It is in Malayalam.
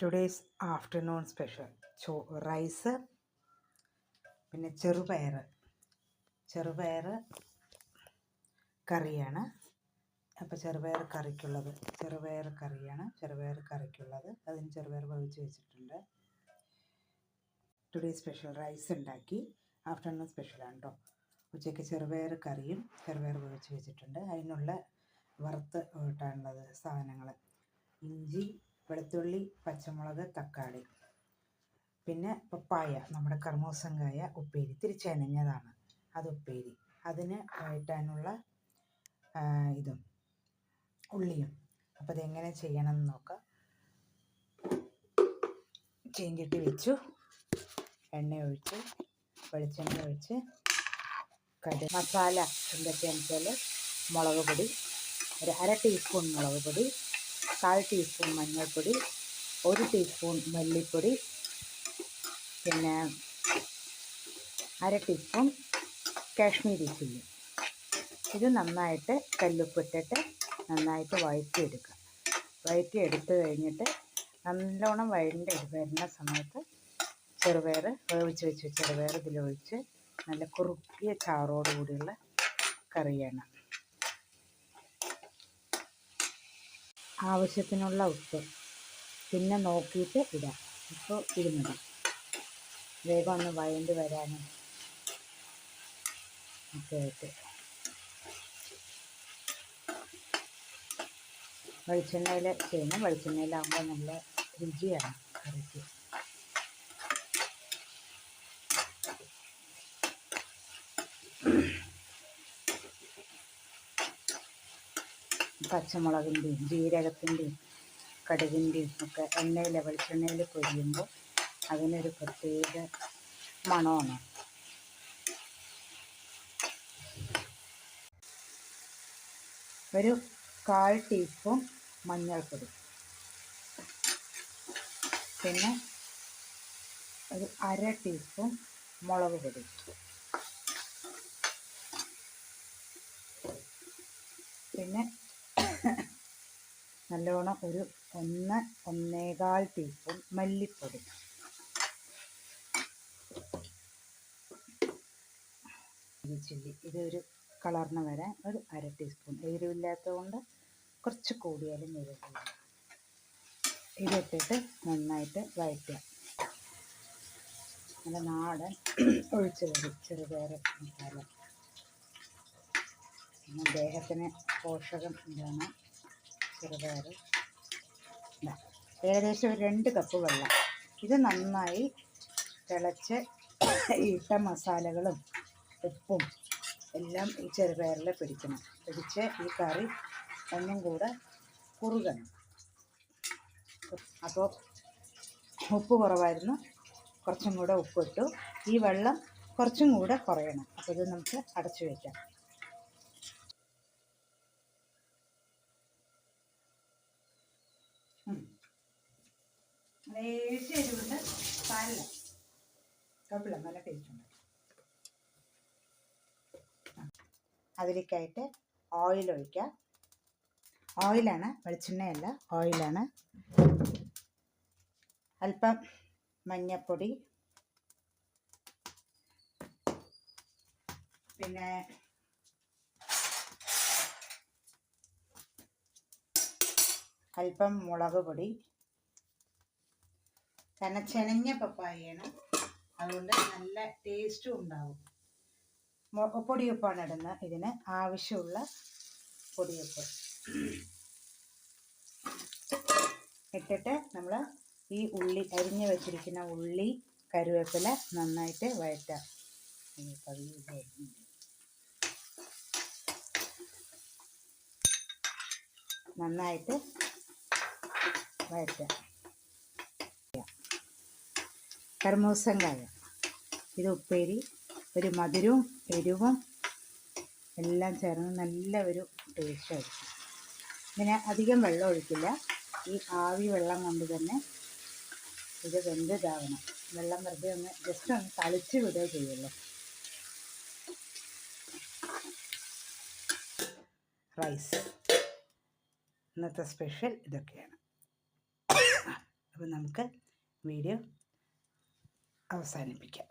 ടുഡേയ്സ് ആഫ്റ്റർനൂൺ സ്പെഷ്യൽ റൈസ്, പിന്നെ ചെറുപയർ കറിയാണ്. അപ്പോൾ ചെറുപയർ കറിക്കുള്ളത് അതിന് ചെറുപയർ വേവിച്ച് വെച്ചിട്ടുണ്ട്. ടുഡേ സ്പെഷ്യൽ റൈസ് ഉണ്ടാക്കി. ആഫ്റ്റർനൂൺ സ്പെഷ്യലാണ് കേട്ടോ. ഉച്ചയ്ക്ക് ചെറുപയർ കറിയും ചെറുപയർ വേവിച്ച് വെച്ചിട്ടുണ്ട്. അതിനുള്ള വറുത്ത് ഇട്ടാനുള്ളത് സാധനങ്ങൾ: ഇഞ്ചി, വെളുത്തുള്ളി, പച്ചമുളക്, തക്കാളി, പിന്നെ പപ്പായ, നമ്മുടെ കർമൂസങ്കായ ഉപ്പേരി, തിരിച്ചനഞ്ഞതാണ് അത് ഉപ്പേരി. അതിന് വഴറ്റാനുള്ള ഇതും ഉള്ളിയും. അപ്പോൾ അതെങ്ങനെ ചെയ്യണം എന്ന് നോക്കാം. ചീഞ്ചട്ടി വെച്ചു, എണ്ണ ഒഴിച്ച്, വെളിച്ചെണ്ണ ഒഴിച്ച്, മസാല എന്തൊക്കെയാണെന്ന് വെച്ചാൽ മുളക് പൊടി, ഒരു 1/2 ടീസ്പൂൺ മുളക് പൊടി, 1/4 ടീസ്പൂൺ മഞ്ഞൾപ്പൊടി, 1 ടീസ്പൂൺ മല്ലിപ്പൊടി, പിന്നെ 1/2 ടീസ്പൂൺ കാശ്മീരി ചില്ലി. ഇത് നന്നായിട്ട് കല്ലുപ്പിട്ടിട്ട് നന്നായിട്ട് വഴറ്റിയെടുത്ത് കഴിഞ്ഞിട്ട് നല്ലോണം വരുന്ന സമയത്ത് ചെറുപയർ വേവിച്ച് വെച്ച് ചെറുപയർ ഇതിലൊഴിച്ച് നല്ല കുറുക്കിയ ചാറോട് കൂടിയുള്ള കറിയാണ്. ആവശ്യത്തിനുള്ള ഉപ്പ് പിന്നെ നോക്കിയിട്ട് ഇടാം. ഇപ്പോൾ ഇത് മതി. വേഗം ഒന്ന് വഴണ്ട് വരാനും ഒക്കെ ആയിട്ട്. വെളിച്ചെണ്ണയിൽ ചെയ്യണം. വെളിച്ചെണ്ണയിലാകുമ്പോൾ നല്ല രുചിയാണ് കറിക്ക്. പച്ചമുളകിൻ്റെയും ജീരകത്തിൻ്റെയും കടുകിൻ്റെയും ഒക്കെ വെളിച്ചെണ്ണയിൽ പൊരിയുമ്പോൾ അതിനൊരു പ്രത്യേക മണമാണ്. ഒരു 1/4 ടീസ്പൂൺ മഞ്ഞൾപ്പൊടി, പിന്നെ ഒരു 1/2 ടീസ്പൂൺ മുളക് പൊടി, പിന്നെ നല്ലോണം ഒരു 1-1.25 ടീസ്പൂൺ മല്ലിപ്പൊടി, ചില്ലി. ഇതൊരു കളറിന് വരാൻ ഒരു 1/2 ടീസ്പൂൺ. എരിവില്ലാത്തത് കൊണ്ട് കുറച്ച് കൂടിയാലും എരിവില്ല. ഇതിട്ടിട്ട് നന്നായിട്ട് വഴറ്റുക. നല്ല നാടൻ ഒഴിച്ച് കറി, ചെറുപയർ മസാല. പിന്നെ ദേഹത്തിന് പോഷകം ഇതാണ് ചെറുപയർ. ഏകദേശം ഒരു 2 കപ്പ് വെള്ളം. ഇത് നന്നായി തിളച്ച് ഇട്ട മസാലകളും ഉപ്പും എല്ലാം ഈ ചെറുപയറിൽ പിടിച്ച് ഈ കറി ഒന്നും കൂടെ കുറുകണം. അപ്പോൾ ഉപ്പ് കുറവായിരുന്നു, കുറച്ചും കൂടെ ഉപ്പിട്ടു. ഈ വെള്ളം കുറച്ചും കൂടെ കുറയണം. അപ്പോൾ ഇത് നമുക്ക് അടച്ചു വയ്ക്കാം. ലേശം എരിവുണ്ട്, പാലില്ല, കുഴപ്പമില്ല, നല്ല ടേസ്റ്റുണ്ട്. അതിലേക്കായിട്ട് ഓയിൽ ഒഴിക്കാം. ഓയിലാണ്, വെളിച്ചെണ്ണയല്ല, ഓയിലാണ്. അല്പം മഞ്ഞൾപ്പൊടി, പിന്നെ അല്പം മുളക് പൊടി. ചെനഞ്ഞ പപ്പായയാണ്, അതുകൊണ്ട് നല്ല ടേസ്റ്റും ഉണ്ടാവും. പൊടിയുപ്പാണ് ഇടുന്നത്. ഇതിന് ആവശ്യമുള്ള പൊടിയുപ്പ് ഇട്ടിട്ട് നമ്മൾ ഈ അരിഞ്ഞ് വെച്ചിരിക്കുന്ന ഉള്ളി, കറിവേപ്പില നന്നായിട്ട് വഴറ്റാം. നന്നായിട്ട് വഴറ്റാം. കർമൂസങ്കായ, ഇത് ഉപ്പേരി. ഒരു മധുരവും എരിവും എല്ലാം ചേർന്ന് നല്ല ഒരു ടേസ്റ്റായിരിക്കും. ഇതിന് അധികം വെള്ളം ഒഴിക്കില്ല. ഈ ആവി വെള്ളം കൊണ്ട് തന്നെ ഇത് വെന്തതാവണം. വെള്ളം വെറുതെ ജസ്റ്റ് ഒന്ന് തളിച്ച് വിടുകയോ ചെയ്യുള്ളൂ. റൈസ് ഇന്നത്തെ സ്പെഷ്യൽ ഇതൊക്കെയാണ്. അപ്പോൾ നമുക്ക് വീഡിയോ അവസാനിപ്പിക്കാം.